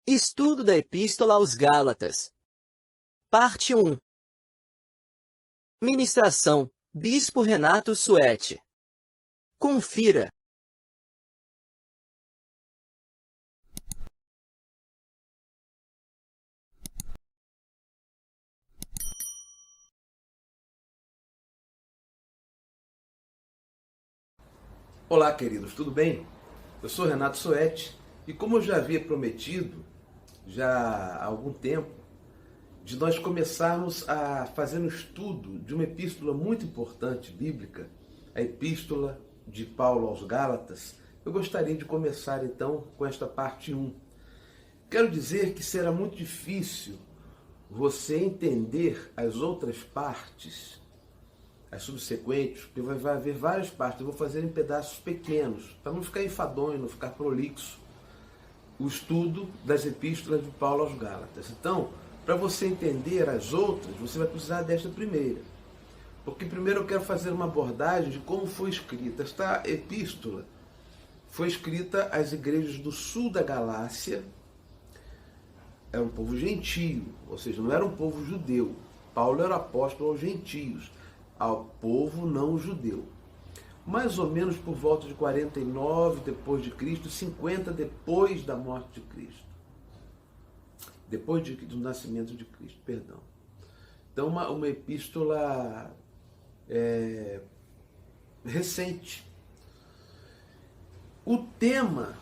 Estudo da Epístola aos Gálatas. Parte 1. Ministração: Bispo Renato Suete. Confira. Olá, queridos, tudo bem? Eu sou Renato Suete e, como eu já havia prometido já há algum tempo, de nós começarmos a fazer um estudo de uma epístola muito importante bíblica, a Epístola de Paulo aos Gálatas, eu gostaria de começar então com esta parte 1. Quero dizer que será muito difícil você entender as outras partes, as subsequentes, porque vai haver várias partes, eu vou fazer em pedaços pequenos, para não ficar enfadonho, não ficar prolixo, o estudo das epístolas de Paulo aos Gálatas. Então, para você entender as outras, você vai precisar desta primeira. Porque primeiro eu quero fazer uma abordagem de como foi escrita. Esta epístola foi escrita às igrejas do sul da Galácia. Era um povo gentio, ou seja, não era um povo judeu. Paulo era apóstolo aos gentios, ao povo não judeu. Mais ou menos por volta de 49 depois de Cristo, 50 depois da morte de Cristo. Depois do nascimento de Cristo, perdão. Então, uma epístola recente. O tema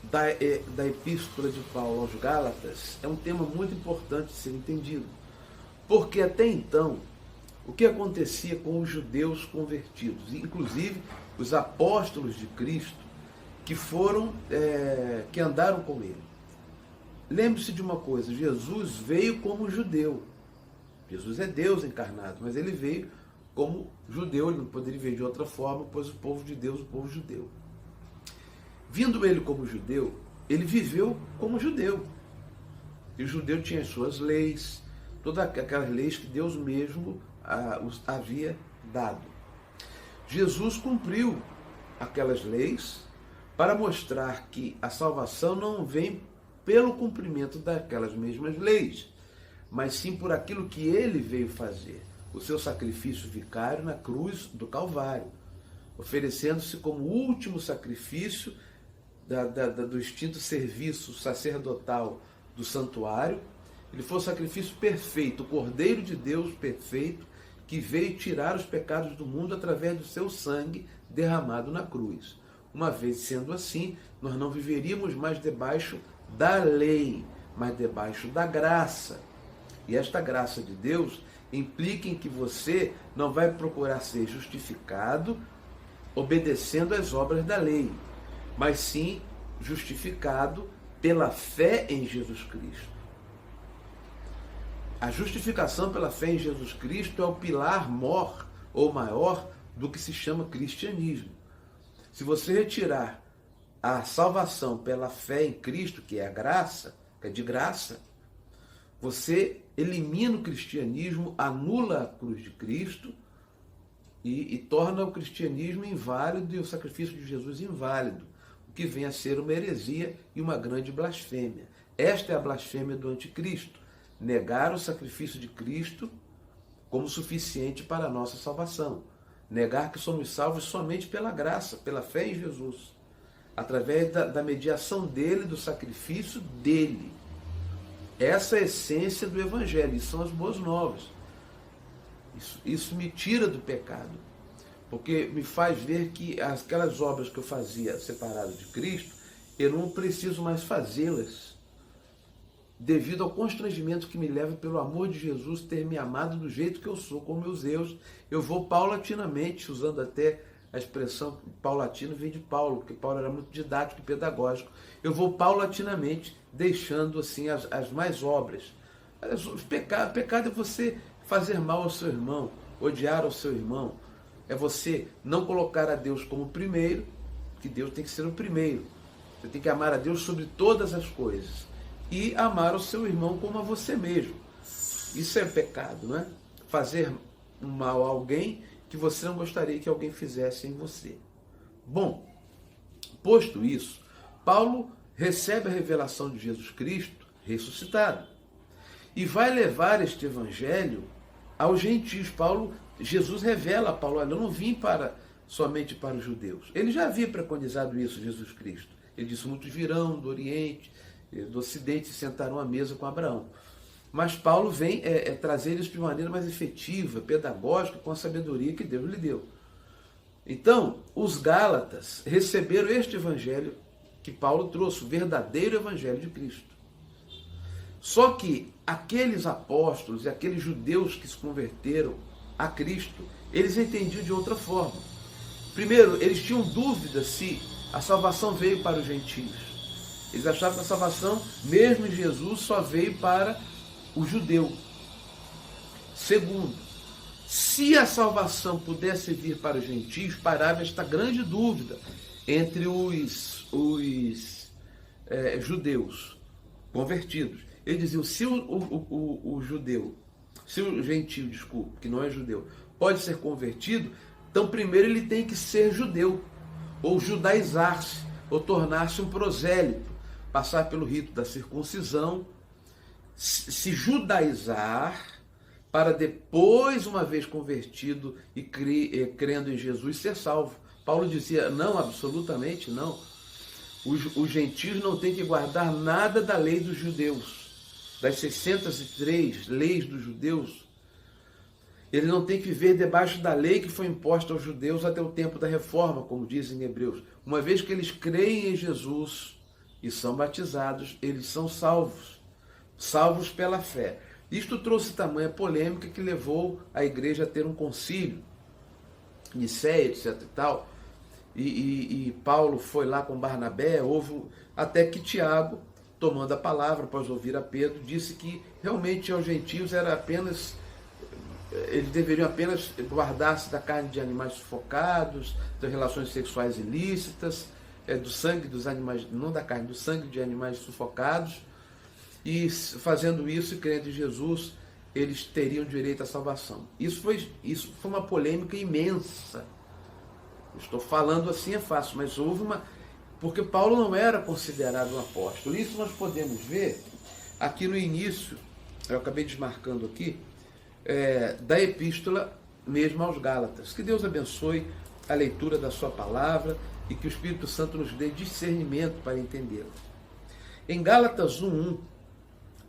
da epístola de Paulo aos Gálatas é um tema muito importante de ser entendido. Porque até então, o que acontecia com os judeus convertidos, inclusive os apóstolos de Cristo, que andaram com ele. Lembre-se de uma coisa, Jesus veio como judeu. Jesus é Deus encarnado, mas ele veio como judeu, ele não poderia vir de outra forma, pois o povo de Deus, o povo judeu. Vindo ele como judeu, ele viveu como judeu. E o judeu tinha as suas leis, todas aquelas leis que Deus mesmo havia dado. Jesus cumpriu aquelas leis para mostrar que a salvação não vem pelo cumprimento daquelas mesmas leis, mas sim por aquilo que ele veio fazer, o seu sacrifício vicário na cruz do Calvário, oferecendo-se como último sacrifício do extinto serviço sacerdotal do santuário. Ele foi o sacrifício perfeito, o Cordeiro de Deus perfeito, que veio tirar os pecados do mundo através do seu sangue derramado na cruz. Uma vez sendo assim, nós não viveríamos mais debaixo da lei, mas debaixo da graça. E esta graça de Deus implica em que você não vai procurar ser justificado obedecendo às obras da lei, mas sim justificado pela fé em Jesus Cristo. A justificação pela fé em Jesus Cristo é o pilar maior do que se chama cristianismo. Se você retirar a salvação pela fé em Cristo, que é a graça, que é de graça, você elimina o cristianismo, anula a cruz de Cristo e torna o cristianismo inválido e o sacrifício de Jesus inválido, o que vem a ser uma heresia e uma grande blasfêmia. Esta é a blasfêmia do anticristo. Negar o sacrifício de Cristo como suficiente para a nossa salvação. Negar que somos salvos somente pela graça, pela fé em Jesus, através da mediação dele, do sacrifício dele. Essa é a essência do Evangelho, isso são as boas novas. Isso me tira do pecado, porque me faz ver que aquelas obras que eu fazia separado de Cristo, eu não preciso mais fazê-las, devido ao constrangimento que me leva pelo amor de Jesus ter me amado do jeito que eu sou, com meus erros. Eu vou paulatinamente, usando até a expressão paulatino, vem de Paulo, porque Paulo era muito didático e pedagógico. Eu vou paulatinamente deixando assim as mais obras. Pecado é você fazer mal ao seu irmão, odiar ao seu irmão. É você não colocar a Deus como primeiro, que Deus tem que ser o primeiro. Você tem que amar a Deus sobre todas as coisas. E amar o seu irmão como a você mesmo. Isso é pecado, não é? Fazer mal a alguém que você não gostaria que alguém fizesse em você. Bom, posto isso, Paulo recebe a revelação de Jesus Cristo ressuscitado e vai levar este evangelho aos gentios. Jesus revela a Paulo: olha, eu não vim somente para os judeus. Ele já havia preconizado isso, Jesus Cristo. Ele disse: muitos virão do Oriente, do Ocidente, e sentarão à mesa com Abraão. Mas Paulo vem trazer isso de maneira mais efetiva, pedagógica, com a sabedoria que Deus lhe deu. Então, os Gálatas receberam este evangelho que Paulo trouxe, o verdadeiro evangelho de Cristo. Só que aqueles apóstolos e aqueles judeus que se converteram a Cristo, eles entendiam de outra forma. Primeiro, eles tinham dúvida se a salvação veio para os gentios. Eles achavam que a salvação, mesmo em Jesus, só veio para o judeu. Segundo, se a salvação pudesse vir para os gentios, parava esta grande dúvida entre os judeus convertidos. Eles diziam: se o gentio, que não é judeu, pode ser convertido, então primeiro ele tem que ser judeu, ou judaizar-se, ou tornar-se um prosélito, passar pelo rito da circuncisão, se judaizar, para depois, uma vez convertido e crendo em Jesus, ser salvo. Paulo dizia: não, absolutamente não. Os gentios não têm que guardar nada da lei dos judeus, das 603 leis dos judeus. Ele não tem que viver debaixo da lei que foi imposta aos judeus até o tempo da reforma, como dizem em Hebreus. Uma vez que eles creem em Jesus e são batizados, eles são salvos pela fé. Isto trouxe tamanha polêmica que levou a igreja a ter um concílio, Nicéia, etc. e tal. E Paulo foi lá com Barnabé, até que Tiago, tomando a palavra após ouvir a Pedro, disse que realmente aos gentios eles deveriam apenas guardar-se da carne de animais sufocados, das relações sexuais ilícitas, do sangue dos animais, não da carne, do sangue de animais sufocados, e fazendo isso e crendo em Jesus, eles teriam direito à salvação. Isso foi uma polêmica imensa. Estou falando assim é fácil, mas porque Paulo não era considerado um apóstolo. Isso nós podemos ver aqui no início, eu acabei desmarcando aqui, da epístola mesmo aos Gálatas. Que Deus abençoe a leitura da sua palavra e que o Espírito Santo nos dê discernimento para entendê-la. Em Gálatas 1:1,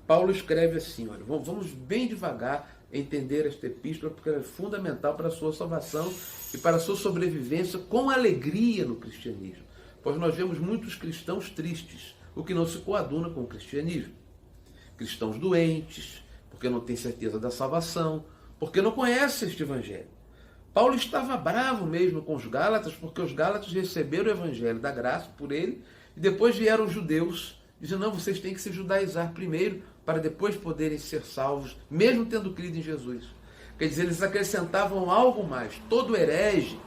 Paulo escreve assim, olha, vamos bem devagar entender esta epístola, porque ela é fundamental para a sua salvação e para a sua sobrevivência com alegria no cristianismo. Pois nós vemos muitos cristãos tristes, o que não se coaduna com o cristianismo. Cristãos doentes, porque não têm certeza da salvação, porque não conhecem este evangelho. Paulo estava bravo mesmo com os Gálatas, porque os Gálatas receberam o evangelho da graça por ele, e depois vieram os judeus, dizendo: não, vocês têm que se judaizar primeiro, para depois poderem ser salvos, mesmo tendo crido em Jesus. Quer dizer, eles acrescentavam algo mais. Todo herege,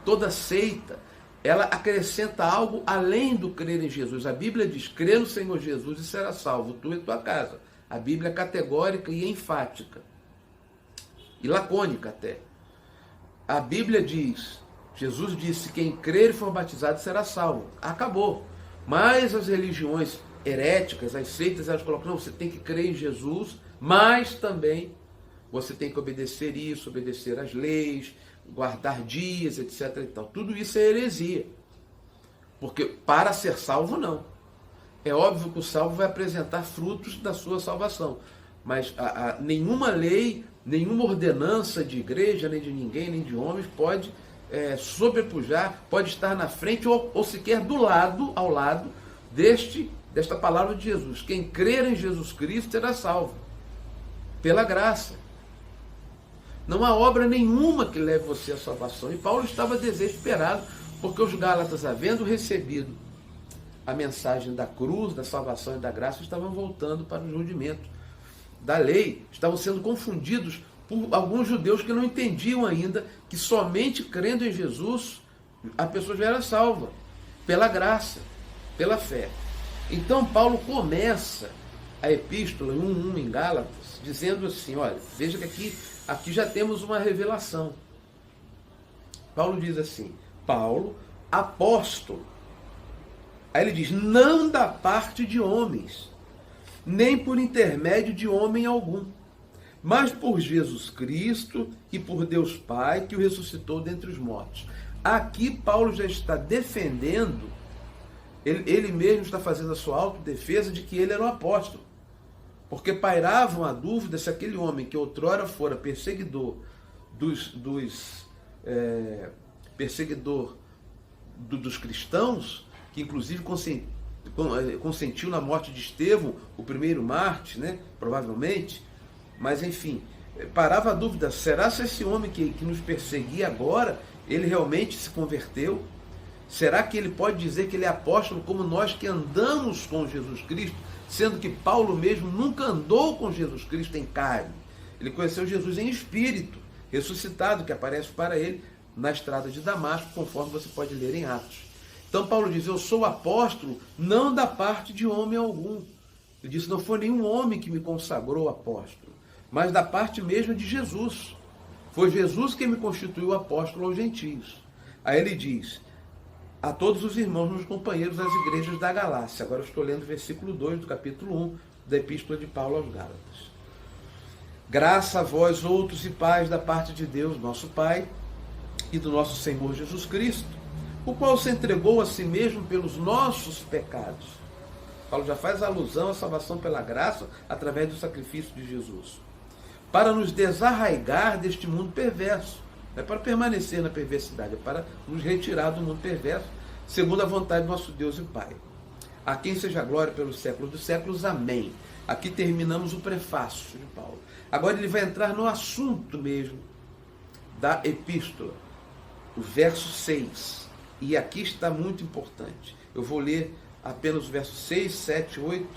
toda seita, ela acrescenta algo além do crer em Jesus. A Bíblia diz: crê no Senhor Jesus e será salvo, tu e tua casa. A Bíblia é categórica e enfática, e lacônica até. A Bíblia diz, Jesus disse: quem crer e for batizado será salvo. Acabou. Mas as religiões heréticas, as seitas, elas colocam: não, você tem que crer em Jesus, mas também você tem que obedecer isso, obedecer às leis, guardar dias, etc. e tal. Tudo isso é heresia. Porque para ser salvo, não. É óbvio que o salvo vai apresentar frutos da sua salvação. Mas nenhuma lei, nenhuma ordenança de igreja, nem de ninguém, nem de homens, pode sobrepujar, pode estar na frente ou sequer ao lado desta palavra de Jesus. Quem crer em Jesus Cristo será salvo, pela graça. Não há obra nenhuma que leve você à salvação. E Paulo estava desesperado, porque os Gálatas, havendo recebido a mensagem da cruz, da salvação e da graça, estavam voltando para o rudimento da lei, estavam sendo confundidos por alguns judeus que não entendiam ainda que somente crendo em Jesus a pessoa já era salva, pela graça, pela fé. Então Paulo começa a epístola 1:1 em Gálatas, dizendo assim, olha, veja que aqui já temos uma revelação. Paulo diz assim: Paulo, apóstolo Aí ele diz, não da parte de homens, nem por intermédio de homem algum, mas por Jesus Cristo e por Deus Pai, que o ressuscitou dentre os mortos. Aqui Paulo já está defendendo, ele mesmo está fazendo a sua autodefesa de que ele era um apóstolo. Porque pairavam a dúvida se aquele homem que outrora fora perseguidor dos cristãos, que inclusive consentiu na morte de Estevão, o primeiro mártir, né, provavelmente, mas enfim, parava a dúvida, será se esse homem que nos perseguia agora, ele realmente se converteu? Será que ele pode dizer que ele é apóstolo como nós que andamos com Jesus Cristo, sendo que Paulo mesmo nunca andou com Jesus Cristo em carne? Ele conheceu Jesus em espírito, ressuscitado, que aparece para ele na estrada de Damasco, conforme você pode ler em Atos. Então Paulo diz, eu sou apóstolo não da parte de homem algum. Ele disse, não foi nenhum homem que me consagrou apóstolo, mas da parte mesmo de Jesus. Foi Jesus que me constituiu apóstolo aos gentios. Aí ele diz, a todos os irmãos, meus companheiros das igrejas da Galácia. Agora eu estou lendo o versículo 2 do capítulo 1 da Epístola de Paulo aos Gálatas. Graça a vós, outros, e paz da parte de Deus, nosso Pai, e do nosso Senhor Jesus Cristo, o qual se entregou a si mesmo pelos nossos pecados. Paulo já faz alusão à salvação pela graça através do sacrifício de Jesus, para nos desarraigar deste mundo perverso. Não é para permanecer na perversidade, é para nos retirar do mundo perverso, segundo a vontade do nosso Deus e Pai. A quem seja a glória pelos séculos dos séculos. Amém. Aqui terminamos o prefácio de Paulo. Agora ele vai entrar no assunto mesmo da epístola, o verso 6. E aqui está muito importante. Eu vou ler apenas os versos 6, 7, 8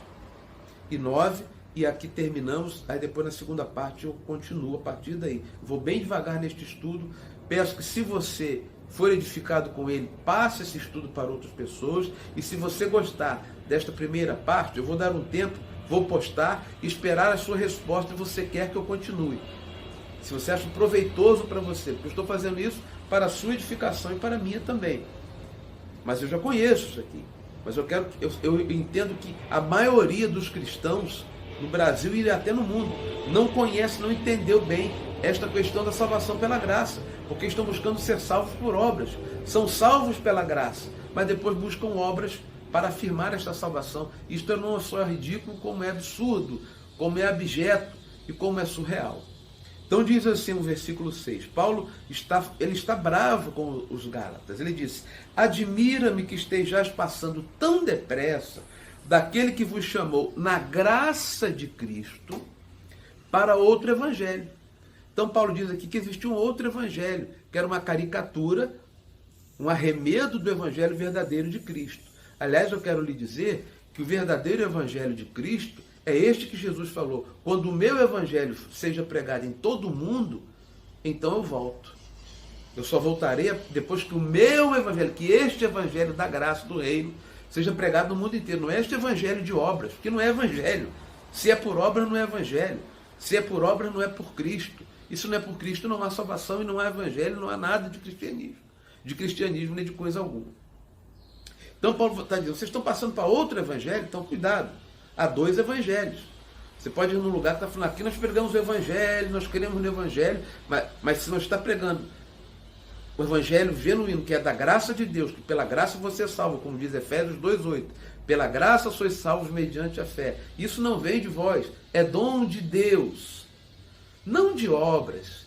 e 9, e aqui terminamos, aí depois na segunda parte eu continuo a partir daí. Vou bem devagar neste estudo, peço que se você for edificado com ele, passe esse estudo para outras pessoas, e se você gostar desta primeira parte, eu vou dar um tempo, vou postar, esperar a sua resposta e você quer que eu continue. Se você acha proveitoso para você, porque eu estou fazendo isso para a sua edificação e para a minha também. Mas eu já conheço isso aqui. Mas eu entendo que a maioria dos cristãos no Brasil e até no mundo não conhece, não entendeu bem esta questão da salvação pela graça, porque estão buscando ser salvos por obras. São salvos pela graça, mas depois buscam obras para afirmar esta salvação. Isto não é só ridículo, como é absurdo, como é abjeto e como é surreal. Então diz assim o versículo 6, Paulo está bravo com os Gálatas. Ele diz, admira-me que estejais passando tão depressa daquele que vos chamou na graça de Cristo para outro evangelho. Então Paulo diz aqui que existe um outro evangelho, que era uma caricatura, um arremedo do evangelho verdadeiro de Cristo. Aliás, eu quero lhe dizer que o verdadeiro evangelho de Cristo é este que Jesus falou, quando o meu evangelho seja pregado em todo o mundo, então eu volto. Eu só voltarei depois que o meu evangelho, que este evangelho da graça do reino, seja pregado no mundo inteiro. Não é este evangelho de obras, porque não é evangelho. Se é por obra, não é evangelho. Se é por obra, não é por Cristo. E se não é por Cristo, não há salvação e não há evangelho, não há nada de cristianismo nem de coisa alguma. Então Paulo está dizendo, vocês estão passando para outro evangelho, então cuidado. Há dois evangelhos. Você pode ir num lugar que está falando, aqui nós pregamos o evangelho, nós queremos o evangelho, mas se não está pregando o evangelho genuíno, que é da graça de Deus, que pela graça você é salvo, como diz Efésios 2,8. Pela graça sois salvos mediante a fé. Isso não vem de vós, é dom de Deus. Não de obras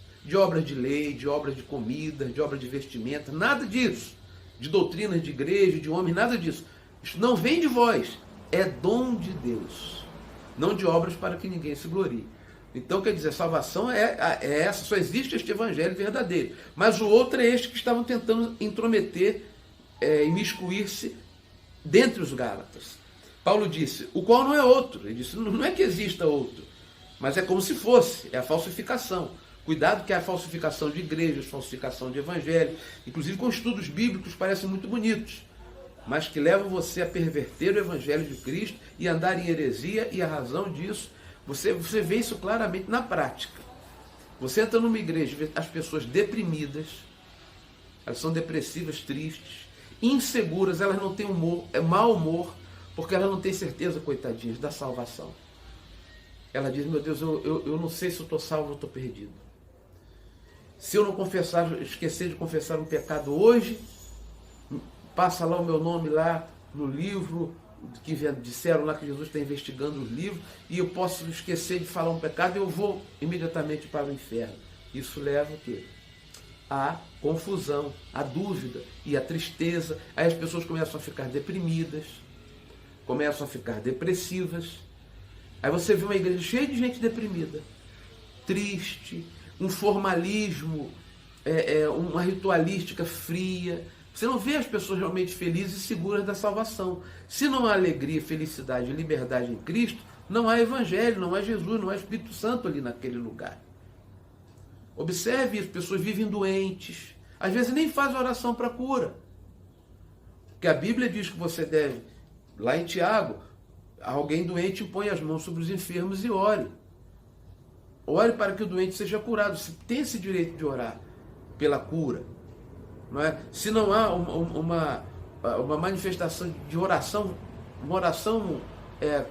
de lei, de obras de comida, de obras de vestimenta, nada disso. De doutrinas de igreja, de homens, nada disso. Isso não vem de vós, é dom de Deus. Não de obras para que ninguém se glorie. Então, quer dizer, salvação é essa, só existe este evangelho verdadeiro. Mas o outro é este que estavam tentando intrometer, imiscuir-se dentre os Gálatas. Paulo disse, o qual não é outro. Ele disse, não é que exista outro, mas é como se fosse, é a falsificação. Cuidado que é a falsificação de igrejas, falsificação de evangelho, inclusive com estudos bíblicos parecem muito bonitos, mas que levam você a perverter o evangelho de Cristo e andar em heresia, e a razão disso, você vê isso claramente na prática. Você entra numa igreja, vê as pessoas deprimidas, elas são depressivas, tristes, inseguras, elas não têm humor, mau humor, porque elas não têm certeza, coitadinhas, da salvação. Ela diz, meu Deus, eu não sei se eu estou salvo ou estou perdido. Se eu não confessar, esquecer de confessar um pecado hoje, passa lá o meu nome lá no livro, que disseram lá que Jesus está investigando os livros, e eu posso esquecer de falar um pecado e eu vou imediatamente para o inferno. Isso leva o quê? A confusão, a dúvida e a tristeza. Aí as pessoas começam a ficar deprimidas, começam a ficar depressivas. Aí você vê uma igreja cheia de gente deprimida, triste, um formalismo, uma ritualística fria. Você não vê as pessoas realmente felizes e seguras da salvação. Se não há alegria, felicidade e liberdade em Cristo, não há evangelho, não há Jesus, não há Espírito Santo ali naquele lugar. Observe, as pessoas vivem doentes, às vezes nem fazem oração para cura. Porque a Bíblia diz que você deve, lá em Tiago, alguém doente impõe as mãos sobre os enfermos e ore. Ore para que o doente seja curado. Você tem esse direito de orar pela cura. Não é? Se não há uma manifestação de oração, uma oração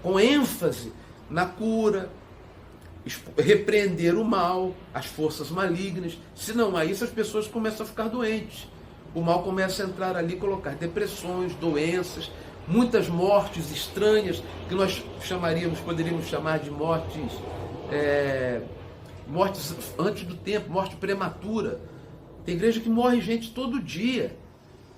com ênfase na cura, repreender o mal, as forças malignas, se não há isso, as pessoas começam a ficar doentes. O mal começa a entrar ali, colocar depressões, doenças, muitas mortes estranhas, que nós poderíamos chamar de mortes antes do tempo, morte prematura. Tem igreja que morre gente todo dia,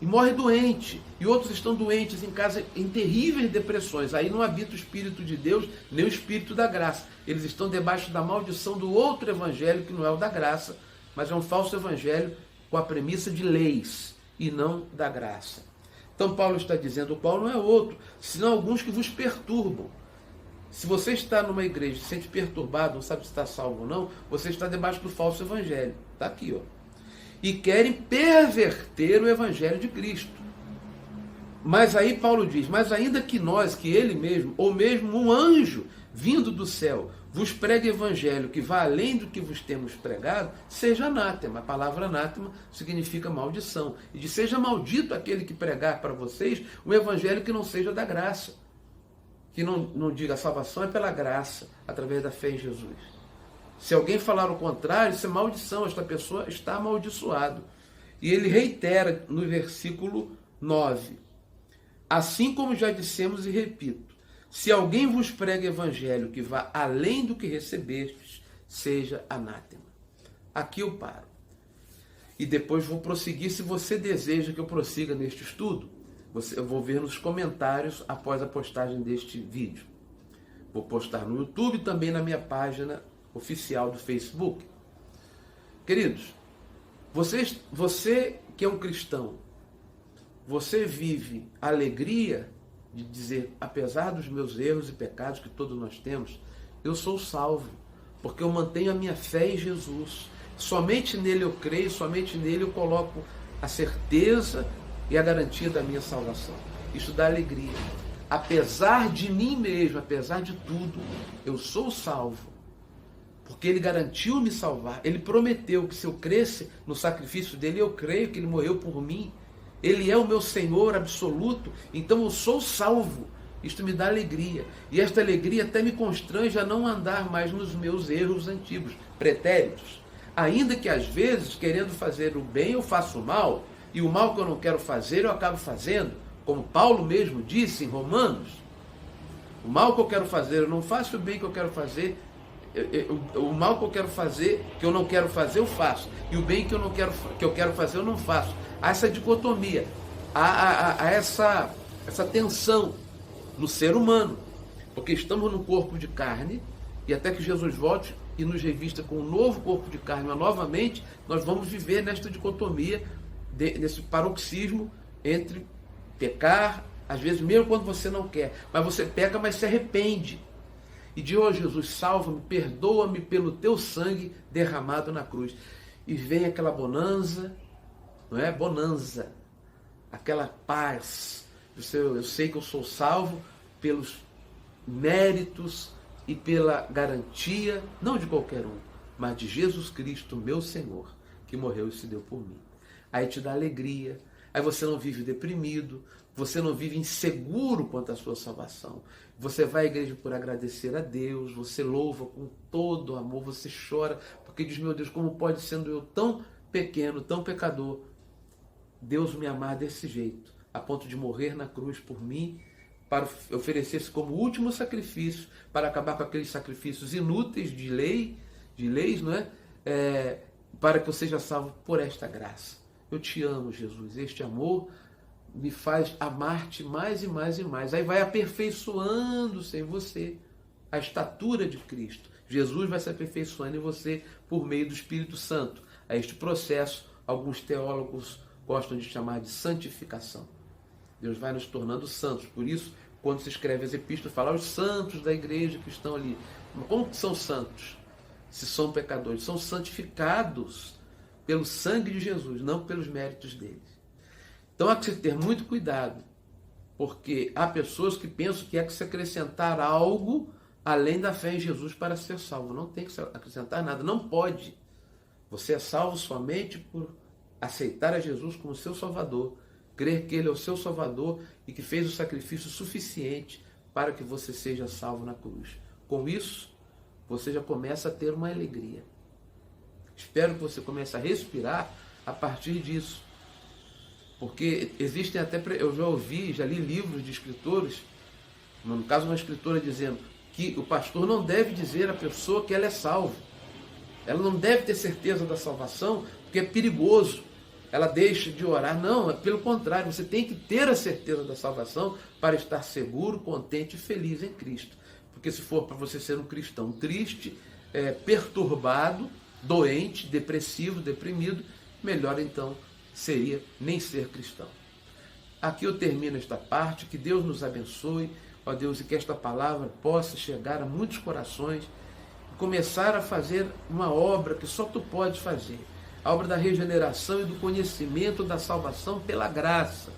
e morre doente, e outros estão doentes em casa em terríveis depressões. Aí não habita o Espírito de Deus, nem o Espírito da graça. Eles estão debaixo da maldição do outro evangelho, que não é o da graça, mas é um falso evangelho com a premissa de leis, e não da graça. Então Paulo está dizendo, o qual não é outro, senão alguns que vos perturbam. Se você está numa igreja e se sente perturbado, não sabe se está salvo ou não, você está debaixo do falso evangelho. Está aqui, ó. E querem perverter o evangelho de Cristo. Mas aí Paulo diz, mas ainda que nós, que ele mesmo, ou mesmo um anjo vindo do céu, vos pregue evangelho que vá além do que vos temos pregado, seja anátema. A palavra anátema significa maldição. E diz, seja maldito aquele que pregar para vocês um evangelho que não seja da graça. Que não diga a salvação é pela graça, através da fé em Jesus. Se alguém falar o contrário, isso é maldição, esta pessoa está amaldiçoado. E ele reitera no versículo 9. Assim como já dissemos e repito, se alguém vos prega evangelho que vá além do que recebestes, seja anátema. Aqui eu paro. E depois vou prosseguir, se você deseja que eu prossiga neste estudo, eu vou ver nos comentários após a postagem deste vídeo. Vou postar no YouTube e também na minha página oficial do Facebook. Queridos, você que é um cristão, você vive a alegria de dizer, apesar dos meus erros e pecados que todos nós temos, eu sou salvo, porque eu mantenho a minha fé em Jesus. Somente nele eu creio, somente nele eu coloco a certeza e a garantia da minha salvação. Isso dá alegria. Apesar de mim mesmo, apesar de tudo, eu sou salvo. Porque ele garantiu me salvar. Ele prometeu que se eu cresce no sacrifício dele, eu creio que ele morreu por mim. Ele é o meu Senhor absoluto. Então eu sou salvo. Isto me dá alegria. E esta alegria até me constrange a não andar mais nos meus erros antigos, pretéritos. Ainda que às vezes, querendo fazer o bem, eu faço o mal. E o mal que eu não quero fazer, eu acabo fazendo. Como Paulo mesmo disse em Romanos. O mal que eu quero fazer, eu não faço. O bem que eu quero fazer, o mal que eu quero fazer, que eu não quero fazer, eu faço. E o bem que eu quero fazer, eu não faço. Há essa dicotomia, há essa tensão no ser humano. Porque estamos num corpo de carne, e até que Jesus volte e nos revista com um novo corpo de carne, mas novamente nós vamos viver nesta dicotomia, nesse paroxismo entre pecar, às vezes mesmo quando você não quer, mas você peca, mas se arrepende. E diz, oh Jesus, salva-me, perdoa-me pelo teu sangue derramado na cruz. E vem aquela bonança, não é? Bonança, aquela paz. Eu sei que eu sou salvo pelos méritos e pela garantia, não de qualquer um, mas de Jesus Cristo, meu Senhor, que morreu e se deu por mim. Aí te dá alegria, Aí você não vive deprimido, você não vive inseguro quanto à sua salvação. Você vai à igreja por agradecer a Deus, você louva com todo amor, você chora, porque diz, meu Deus, como pode, sendo eu tão pequeno, tão pecador, Deus me amar desse jeito, a ponto de morrer na cruz por mim, para oferecer-se como último sacrifício, para acabar com aqueles sacrifícios inúteis de leis, não é? Para que eu seja salvo por esta graça. Eu te amo, Jesus. Este amor me faz amar-te mais e mais e mais. Aí vai aperfeiçoando-se em você a estatura de Cristo. Jesus vai se aperfeiçoando em você por meio do Espírito Santo. A este processo, alguns teólogos gostam de chamar de santificação. Deus vai nos tornando santos. Por isso, quando se escreve as epístolas, fala os santos da igreja que estão ali. Como que são santos? Se são pecadores, são santificados pelo sangue de Jesus, não pelos méritos deles. Então há que se ter muito cuidado, porque há pessoas que pensam que há que se acrescentar algo além da fé em Jesus para ser salvo. Não tem que se acrescentar nada, não pode. Você é salvo somente por aceitar a Jesus como seu Salvador, crer que Ele é o seu Salvador e que fez o sacrifício suficiente para que você seja salvo na cruz. Com isso, você já começa a ter uma alegria. Espero que você comece a respirar a partir disso. Porque existem até, eu já ouvi, já li livros de escritores, no caso uma escritora dizendo que o pastor não deve dizer à pessoa que ela é salva. Ela não deve ter certeza da salvação, porque é perigoso. Ela deixa de orar. Não, pelo contrário, você tem que ter a certeza da salvação para estar seguro, contente e feliz em Cristo. Porque se for para você ser um cristão triste, perturbado, doente, depressivo, deprimido, melhor então seria nem ser cristão. Aqui eu termino esta parte, que Deus nos abençoe, ó Deus, e que esta palavra possa chegar a muitos corações e começar a fazer uma obra que só tu podes fazer, a obra da regeneração e do conhecimento da salvação pela graça,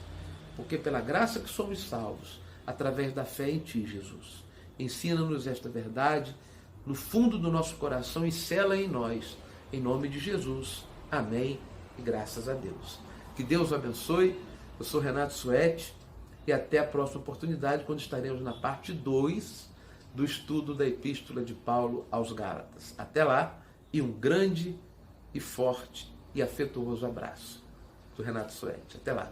porque pela graça que somos salvos, através da fé em ti, Jesus. Ensina-nos esta verdade no fundo do nosso coração e sela em nós, em nome de Jesus. Amém. E graças a Deus. Que Deus o abençoe. Eu sou Renato Suete e até a próxima oportunidade, quando estaremos na parte 2 do estudo da Epístola de Paulo aos Gálatas. Até lá e um grande e forte e afetuoso abraço do Renato Suete. Até lá.